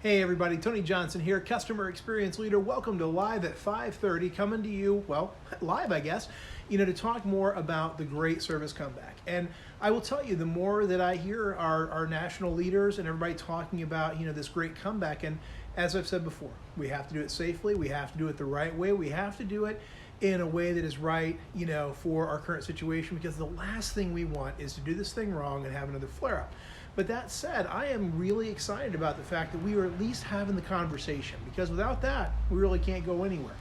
Hey everybody, Tony Johnson here, Customer Experience Leader. Welcome to Live at 5:30, coming to you, well, live I guess, to talk more about the great service comeback. And I will tell you, the more that I hear our national leaders and everybody talking about, this great comeback, and as I've said before, we have to do it safely, we have to do it the right way, we have to do it in a way that is right, for our current situation, because the last thing we want is to do this thing wrong and have another flare-up. But that said, I am really excited about the fact that we are at least having the conversation, because without that, we really can't go anywhere.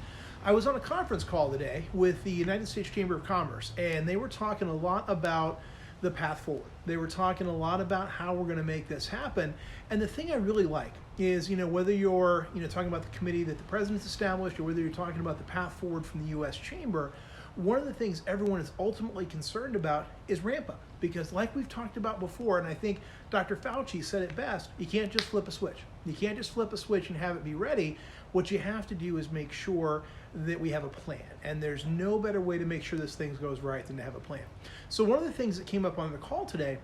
I was on a conference call today with the United States Chamber of Commerce, and they were talking a lot about the path forward. They were talking a lot about how we're going to make this happen. And the thing I really like is, whether you're, talking about the committee that the president's established, or whether you're talking about the path forward from the U.S. Chamber, one of the things everyone is ultimately concerned about is ramp up. Because like we've talked about before, and I think Dr. Fauci said it best, you can't just flip a switch. You can't just flip a switch and have it be ready. What you have to do is make sure that we have a plan. And there's no better way to make sure this thing goes right than to have a plan. So one of the things that came up on the call today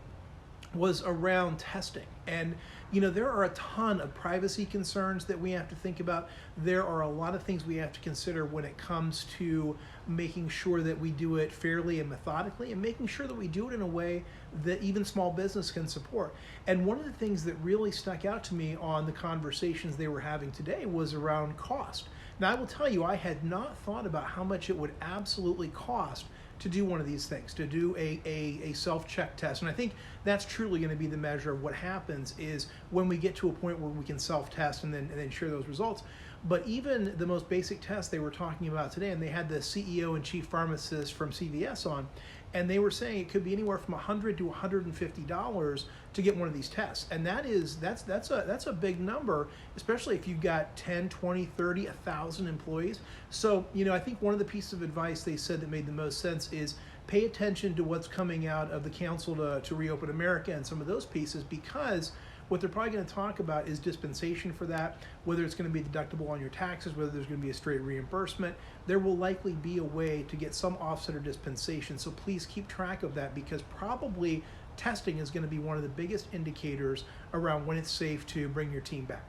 was around testing. And there are a ton of privacy concerns that we have to think about. There are a lot of things we have to consider when it comes to making sure that we do it fairly and methodically, and making sure that we do it in a way that even small business can support. And one of the things that really stuck out to me on the conversations they were having today was around cost. Now, I will tell you, I had not thought about how much it would absolutely cost to do one of these things, to do a self-check test. And I think that's truly going to be the measure of what happens is when we get to a point where we can self-test and then share those results. But even the most basic test they were talking about today, and they had the CEO and chief pharmacist from CVS on, and they were saying it could be anywhere from $100 to $150 to get one of these tests. And that's a big number, especially if you've got 10, 20, 30, 1,000 employees. So, I think one of the pieces of advice they said that made the most sense is pay attention to what's coming out of the Council to Reopen America and some of those pieces, because what they're probably going to talk about is dispensation for that, whether it's going to be deductible on your taxes, whether there's going to be a straight reimbursement. There will likely be a way to get some offset or dispensation. So please keep track of that, because probably testing is going to be one of the biggest indicators around when it's safe to bring your team back.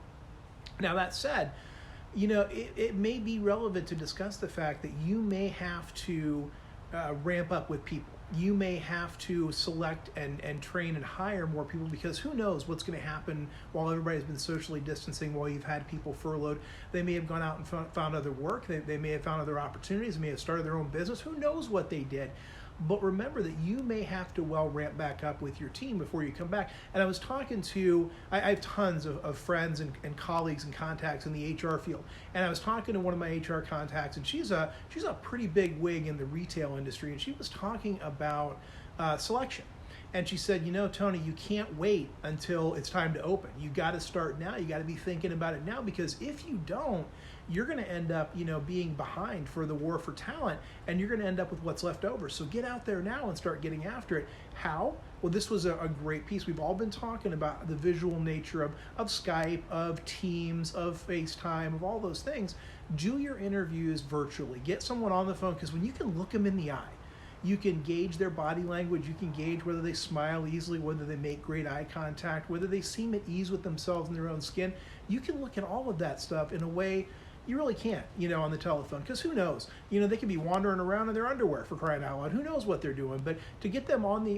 Now, that said, it may be relevant to discuss the fact that you may have to ramp up with people. You may have to select and train and hire more people, because who knows what's going to happen while everybody's been socially distancing, while you've had people furloughed. They may have gone out and found other work. They may have found other opportunities. They may have started their own business. Who knows what they did? But remember that you may have to ramp back up with your team before you come back. And I was talking to, I have tons of friends and colleagues and contacts in the HR field. And I was talking to one of my HR contacts, and she's a pretty big wig in the retail industry. And she was talking about selection. And she said, Tony, you can't wait until it's time to open. You got to start now. You got to be thinking about it now, because if you don't, you're going to end up, being behind for the war for talent, and you're going to end up with what's left over. So get out there now and start getting after it. How? Well, this was a great piece. We've all been talking about the visual nature of Skype, of Teams, of FaceTime, of all those things. Do your interviews virtually. Get someone on the phone, because when you can look them in the eye, you can gauge their body language, you can gauge whether they smile easily, whether they make great eye contact, whether they seem at ease with themselves in their own skin. You can look at all of that stuff in a way you really can't, on the telephone, because who knows? They could be wandering around in their underwear, for crying out loud. Who knows what they're doing? But to get them on a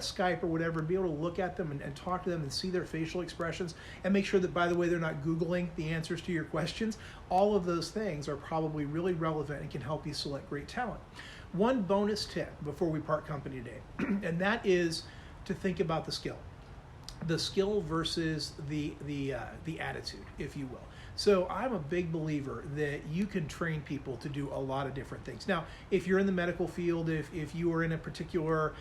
Skype or whatever, and be able to look at them and talk to them and see their facial expressions, and make sure that, by the way, they're not Googling the answers to your questions. All of those things are probably really relevant and can help you select great talent. One bonus tip before we part company today, and that is to think about the skill versus the attitude, if you will. So I'm a big believer that you can train people to do a lot of different things. Now, if you're in the medical field, if you are in a particular,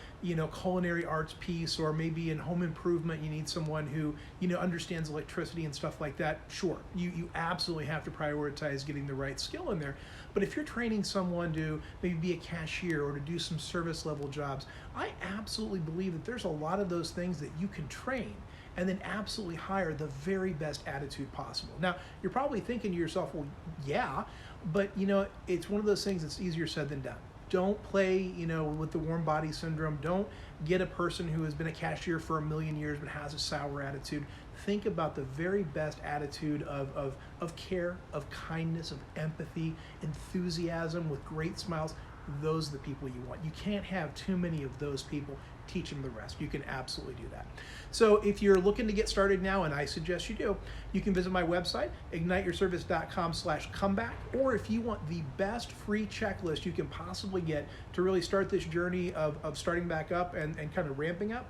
culinary arts piece, or maybe in home improvement, you need someone who, understands electricity and stuff like that, sure, you absolutely have to prioritize getting the right skill in there. But if you're training someone to maybe be a cashier or to do some service level jobs, I absolutely believe that there's a lot of those things that you can train and then absolutely hire the very best attitude possible. Now, you're probably thinking to yourself, well, yeah, but it's one of those things that's easier said than done. Don't play, with the warm body syndrome. Don't get a person who has been a cashier for a million years but has a sour attitude. think about the very best attitude of care, of kindness, of empathy, enthusiasm with great smiles. Those are the people you want. You can't have too many of those people. Teach them the rest. You can absolutely do that. So if you're looking to get started now, and I suggest you do, you can visit my website, igniteyourservice.com/comeback, or if you want the best free checklist you can possibly get to really start this journey of starting back up and kind of ramping up,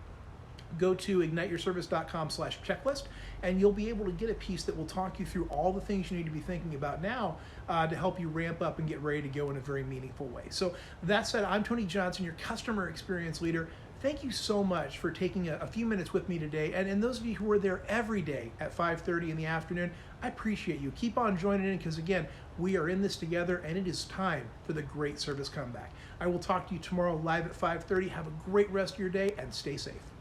go to igniteyourservice.com/checklist, and you'll be able to get a piece that will talk you through all the things you need to be thinking about now to help you ramp up and get ready to go in a very meaningful way. So that said, I'm Tony Johnson, your customer experience leader. Thank you so much for taking a few minutes with me today. And those of you who are there every day at 5:30 in the afternoon, I appreciate you. Keep on joining in because, again, we are in this together and it is time for the great service comeback. I will talk to you tomorrow live at 5:30. Have a great rest of your day and stay safe.